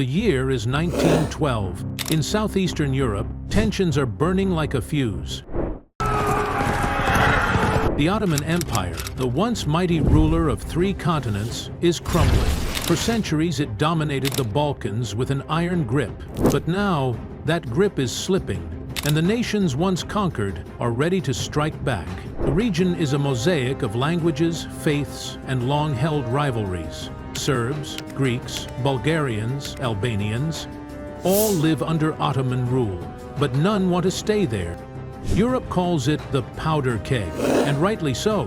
The year is 1912. In southeastern Europe, tensions are burning like a fuse. The Ottoman Empire, the once mighty ruler of 3 continents, is crumbling. For centuries it dominated the Balkans with an iron grip, but now that grip is slipping, and the nations once conquered are ready to strike back. The region is a mosaic of languages, faiths, and long-held rivalries. Serbs, Greeks, Bulgarians, Albanians, all live under Ottoman rule, but none want to stay there. Europe calls it the Powder Keg, and rightly so.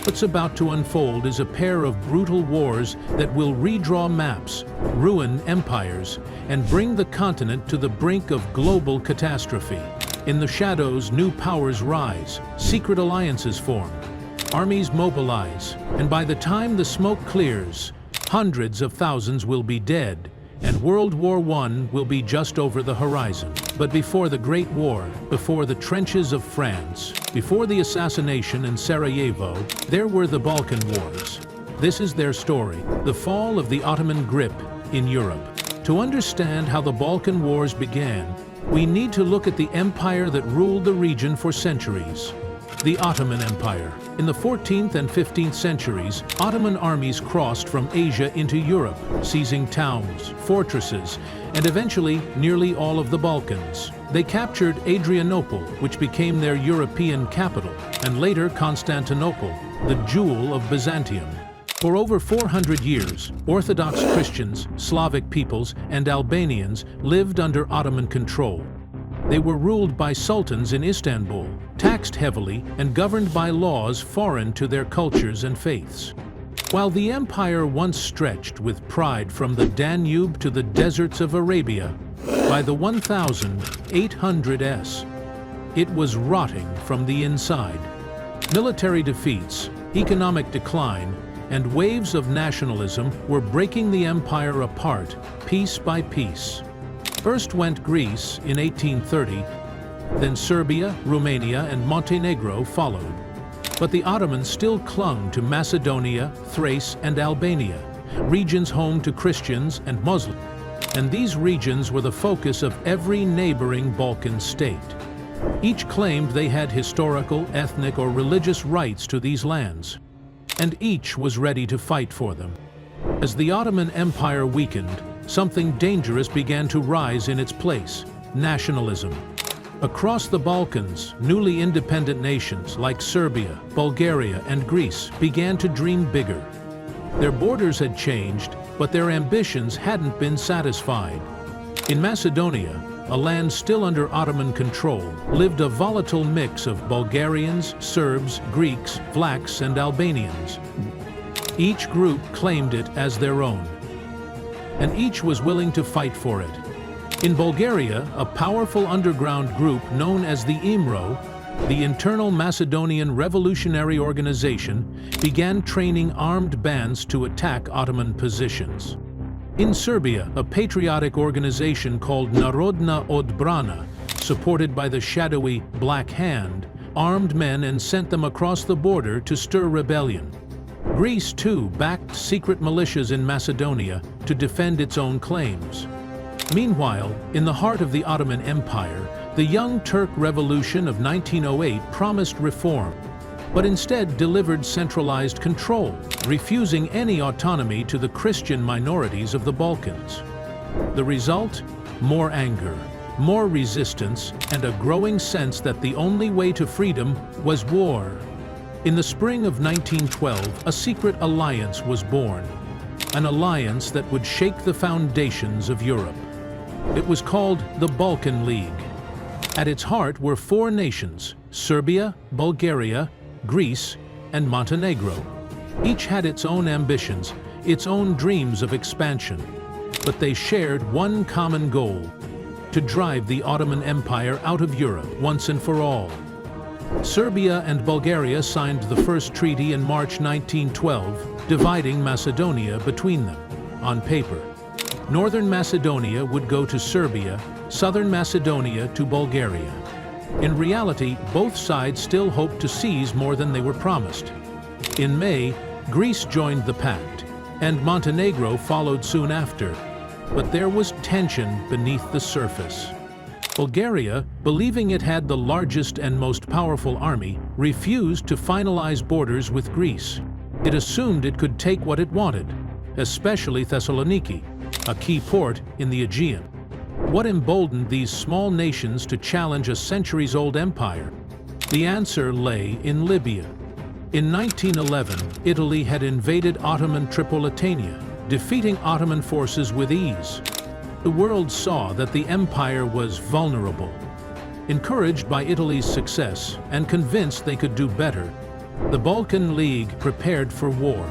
What's about to unfold is a pair of brutal wars that will redraw maps, ruin empires, and bring the continent to the brink of global catastrophe. In the shadows, new powers rise, secret alliances form, armies mobilize, and by the time the smoke clears, hundreds of thousands will be dead, and World War I will be just over the horizon. But before the Great War, before the trenches of France, before the assassination in Sarajevo, there were the Balkan Wars. This is their story, the fall of the Ottoman grip in Europe. To understand how the Balkan Wars began, we need to look at the empire that ruled the region for centuries. The Ottoman Empire. In the 14th and 15th centuries, Ottoman armies crossed from Asia into Europe, seizing towns, fortresses, and eventually nearly all of the Balkans. They captured Adrianople, which became their European capital, and later Constantinople, the jewel of Byzantium. For over 400 years, Orthodox Christians, Slavic peoples, and Albanians lived under Ottoman control. They were ruled by sultans in Istanbul, taxed heavily, and governed by laws foreign to their cultures and faiths. While the empire once stretched with pride from the Danube to the deserts of Arabia, by the 1800s, it was rotting from the inside. Military defeats, economic decline, and waves of nationalism were breaking the empire apart, piece by piece. First went Greece in 1830, then Serbia, Romania, and Montenegro followed. But the Ottomans still clung to Macedonia, Thrace, and Albania, regions home to Christians and Muslims. And these regions were the focus of every neighboring Balkan state. Each claimed they had historical, ethnic, or religious rights to these lands, and each was ready to fight for them. As the Ottoman Empire weakened, something dangerous began to rise in its place: nationalism. Across the Balkans, newly independent nations like Serbia, Bulgaria, and Greece began to dream bigger. Their borders had changed, but their ambitions hadn't been satisfied. In Macedonia, a land still under Ottoman control, lived a volatile mix of Bulgarians, Serbs, Greeks, Vlachs, and Albanians. Each group claimed it as their own, and each was willing to fight for it. In Bulgaria, a powerful underground group known as the IMRO, the Internal Macedonian Revolutionary Organization, began training armed bands to attack Ottoman positions. In Serbia, a patriotic organization called Narodna Odbrana, supported by the shadowy Black Hand, armed men and sent them across the border to stir rebellion. Greece, too, backed secret militias in Macedonia to defend its own claims. Meanwhile, in the heart of the Ottoman Empire, the Young Turk Revolution of 1908 promised reform, but instead delivered centralized control, refusing any autonomy to the Christian minorities of the Balkans. The result? More anger, more resistance, and a growing sense that the only way to freedom was war. In the spring of 1912, a secret alliance was born, an alliance that would shake the foundations of Europe. It was called the Balkan League. At its heart were 4 nations: Serbia, Bulgaria, Greece, and Montenegro. Each had its own ambitions, its own dreams of expansion, but they shared one common goal: to drive the Ottoman Empire out of Europe once and for all. Serbia and Bulgaria signed the first treaty in March 1912, dividing Macedonia between them. On paper, Northern Macedonia would go to Serbia, Southern Macedonia to Bulgaria. In reality, both sides still hoped to seize more than they were promised. In May, Greece joined the pact, and Montenegro followed soon after. But there was tension beneath the surface. Bulgaria, believing it had the largest and most powerful army, refused to finalize borders with Greece. It assumed it could take what it wanted, especially Thessaloniki, a key port in the Aegean. What emboldened these small nations to challenge a centuries-old empire? The answer lay in Libya. In 1911, Italy had invaded Ottoman Tripolitania, defeating Ottoman forces with ease. The world saw that the empire was vulnerable. Encouraged by Italy's success and convinced they could do better, the Balkan League prepared for war.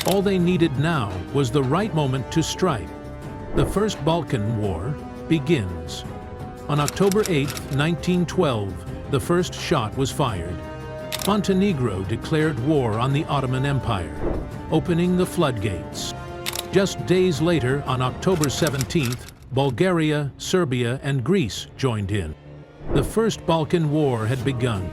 All they needed now was the right moment to strike. The First Balkan War begins. On October 8, 1912, the first shot was fired. Montenegro declared war on the Ottoman Empire, opening the floodgates. Just days later, on October 17th, Bulgaria, Serbia, and Greece joined in. The First Balkan War had begun.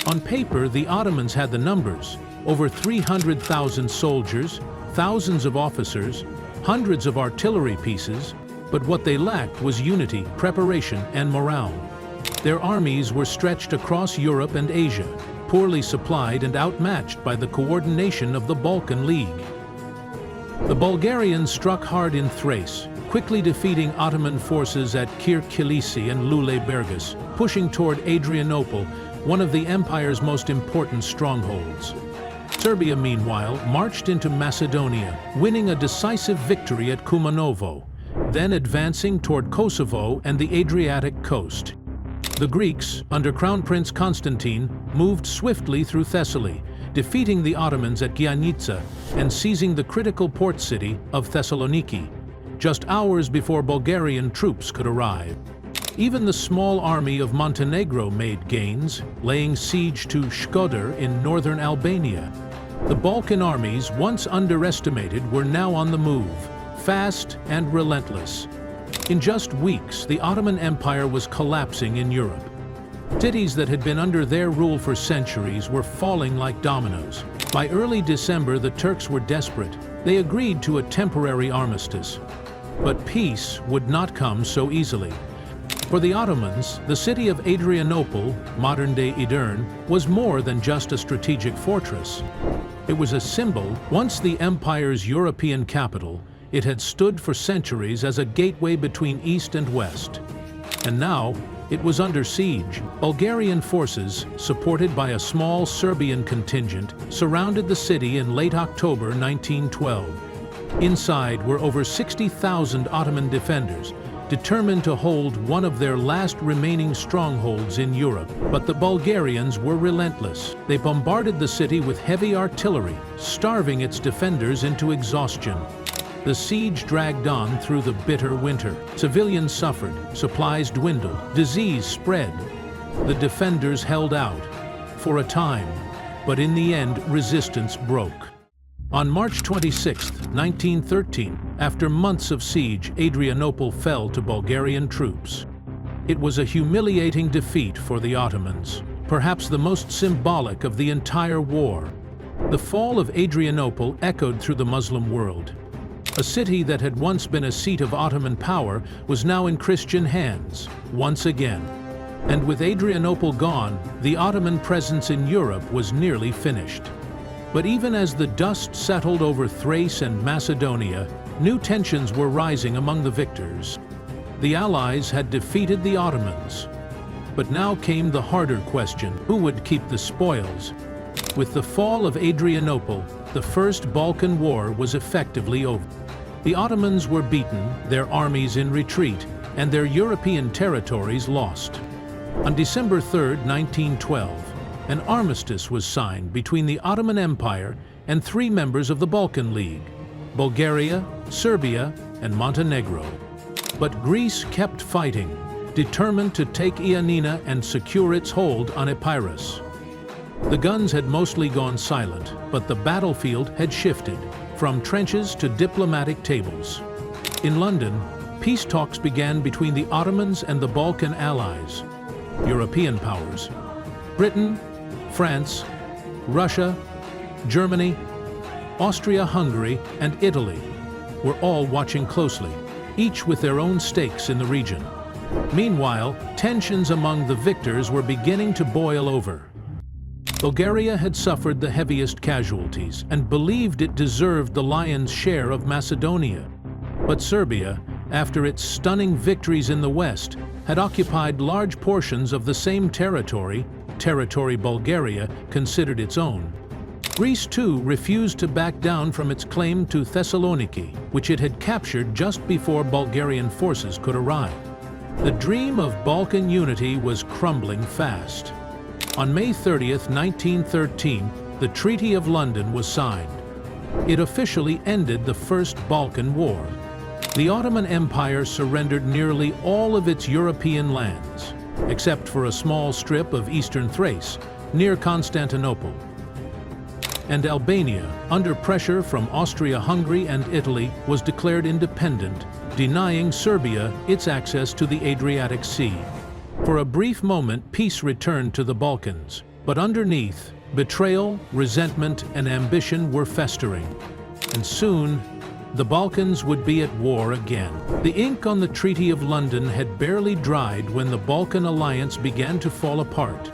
On paper, the Ottomans had the numbers: over 300,000 soldiers, thousands of officers, hundreds of artillery pieces, but what they lacked was unity, preparation, and morale. Their armies were stretched across Europe and Asia, poorly supplied and outmatched by the coordination of the Balkan League. The Bulgarians struck hard in Thrace, quickly defeating Ottoman forces at Kirkilisi and Lule-Bergis, pushing toward Adrianople, one of the empire's most important strongholds. Serbia, meanwhile, marched into Macedonia, winning a decisive victory at Kumanovo, then advancing toward Kosovo and the Adriatic coast. The Greeks, under Crown Prince Constantine, moved swiftly through Thessaly, defeating the Ottomans at Giannitsa and seizing the critical port city of Thessaloniki, just hours before Bulgarian troops could arrive. Even the small army of Montenegro made gains, laying siege to Shkodër in northern Albania. The Balkan armies, once underestimated, were now on the move, fast and relentless. In just weeks, the Ottoman Empire was collapsing in Europe. Cities that had been under their rule for centuries were falling like dominoes. By early December, the Turks were desperate. They agreed to a temporary armistice. But peace would not come so easily. For the Ottomans, the city of Adrianople, modern-day Edirne, was more than just a strategic fortress. It was a symbol. Once the empire's European capital, it had stood for centuries as a gateway between East and West. And now, it was under siege. Bulgarian forces, supported by a small Serbian contingent, surrounded the city in late October 1912. Inside were over 60,000 Ottoman defenders, determined to hold one of their last remaining strongholds in Europe. But the Bulgarians were relentless. They bombarded the city with heavy artillery, starving its defenders into exhaustion. The siege dragged on through the bitter winter. Civilians suffered, supplies dwindled, disease spread. The defenders held out for a time, but in the end, resistance broke. On March 26, 1913, after months of siege, Adrianople fell to Bulgarian troops. It was a humiliating defeat for the Ottomans, perhaps the most symbolic of the entire war. The fall of Adrianople echoed through the Muslim world. A city that had once been a seat of Ottoman power was now in Christian hands, once again. And with Adrianople gone, the Ottoman presence in Europe was nearly finished. But even as the dust settled over Thrace and Macedonia, new tensions were rising among the victors. The Allies had defeated the Ottomans. But now came the harder question: who would keep the spoils? With the fall of Adrianople, the First Balkan War was effectively over. The Ottomans were beaten, their armies in retreat, and their European territories lost. On December 3, 1912, an armistice was signed between the Ottoman Empire and three members of the Balkan League: Bulgaria, Serbia, and Montenegro. But Greece kept fighting, determined to take Ioannina and secure its hold on Epirus. The guns had mostly gone silent, but the battlefield had shifted, from trenches to diplomatic tables. In London, peace talks began between the Ottomans and the Balkan allies, European powers. Britain, France, Russia, Germany, Austria-Hungary, and Italy were all watching closely. each with their own stakes in the region. Meanwhile, tensions among the victors were beginning to boil over. Bulgaria had suffered the heaviest casualties and believed it deserved the lion's share of Macedonia. But Serbia, after its stunning victories in the west, had occupied large portions of the same territory Bulgaria considered its own. Greece, too, refused to back down from its claim to Thessaloniki, which it had captured just before Bulgarian forces could arrive. The dream of Balkan unity was crumbling fast. On May 30th, 1913, the Treaty of London was signed. It officially ended the First Balkan War. The Ottoman Empire surrendered nearly all of its European lands, except for a small strip of eastern Thrace, near Constantinople. And Albania, under pressure from Austria-Hungary and Italy, was declared independent, denying Serbia its access to the Adriatic Sea. For a brief moment, peace returned to the Balkans, but underneath, betrayal, resentment, and ambition were festering. And soon, the Balkans would be at war again. The ink on the Treaty of London had barely dried when the Balkan alliance began to fall apart.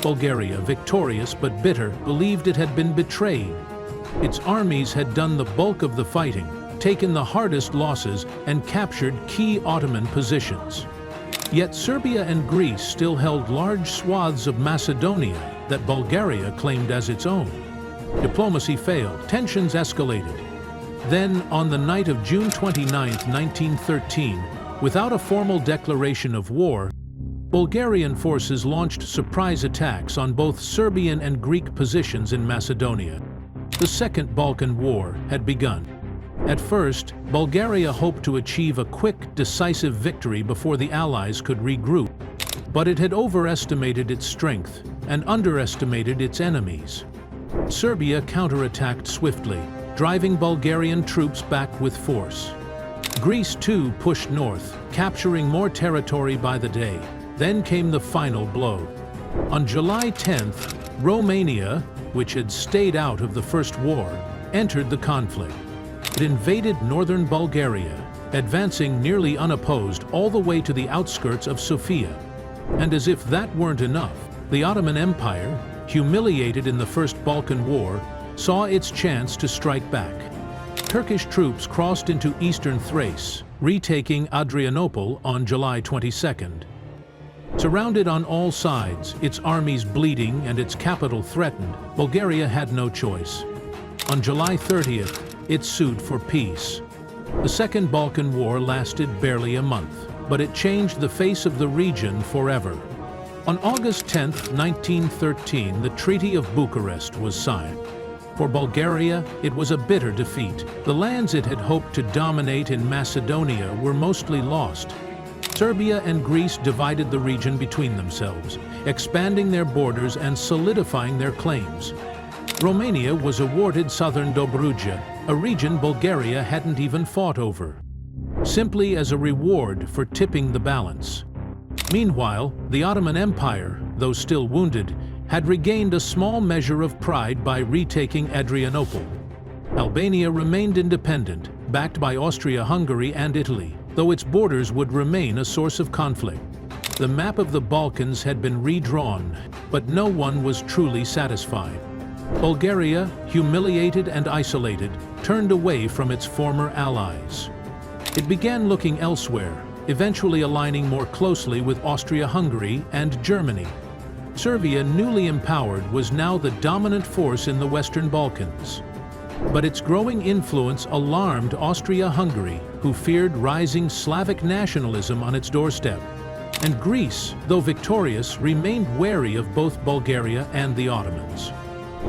Bulgaria, victorious but bitter, believed it had been betrayed. Its armies had done the bulk of the fighting, taken the hardest losses, and captured key Ottoman positions. Yet Serbia and Greece still held large swaths of Macedonia that Bulgaria claimed as its own. Diplomacy failed, tensions escalated. Then, on the night of June 29, 1913, without a formal declaration of war, Bulgarian forces launched surprise attacks on both Serbian and Greek positions in Macedonia. The Second Balkan War had begun. At first, Bulgaria hoped to achieve a quick, decisive victory before the Allies could regroup. But it had overestimated its strength and underestimated its enemies. Serbia counterattacked swiftly, driving Bulgarian troops back with force. Greece, too, pushed north, capturing more territory by the day. Then came the final blow. On July 10th, Romania, which had stayed out of the First War, entered the conflict. It invaded northern Bulgaria, advancing nearly unopposed all the way to the outskirts of Sofia. And as if that weren't enough, the Ottoman Empire, humiliated in the First Balkan War, saw its chance to strike back. Turkish troops crossed into eastern Thrace, retaking Adrianople on July 22nd. Surrounded on all sides, its armies bleeding and its capital threatened, Bulgaria had no choice. On July 30th, it sued for peace. The Second Balkan War lasted barely a month, but it changed the face of the region forever. On August 10, 1913, the Treaty of Bucharest was signed. For Bulgaria, it was a bitter defeat. The lands it had hoped to dominate in Macedonia were mostly lost. Serbia and Greece divided the region between themselves, expanding their borders and solidifying their claims. Romania was awarded southern Dobruja, a region Bulgaria hadn't even fought over, simply as a reward for tipping the balance. Meanwhile, the Ottoman Empire, though still wounded, had regained a small measure of pride by retaking Adrianople. Albania remained independent, backed by Austria-Hungary and Italy, though its borders would remain a source of conflict. The map of the Balkans had been redrawn, but no one was truly satisfied. Bulgaria, humiliated and isolated, turned away from its former allies. It began looking elsewhere, eventually aligning more closely with Austria-Hungary and Germany. Serbia, newly empowered, was now the dominant force in the Western Balkans. But its growing influence alarmed Austria-Hungary, who feared rising Slavic nationalism on its doorstep. And Greece, though victorious, remained wary of both Bulgaria and the Ottomans.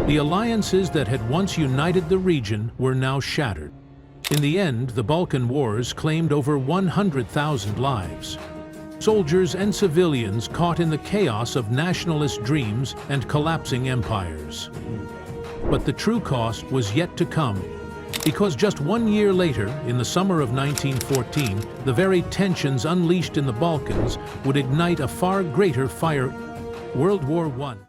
The alliances that had once united the region were now shattered. In the end, the Balkan Wars claimed over 100,000 lives. Soldiers and civilians caught in the chaos of nationalist dreams and collapsing empires. But the true cost was yet to come, because just 1 year later, in the summer of 1914, the very tensions unleashed in the Balkans would ignite a far greater fire. World War I.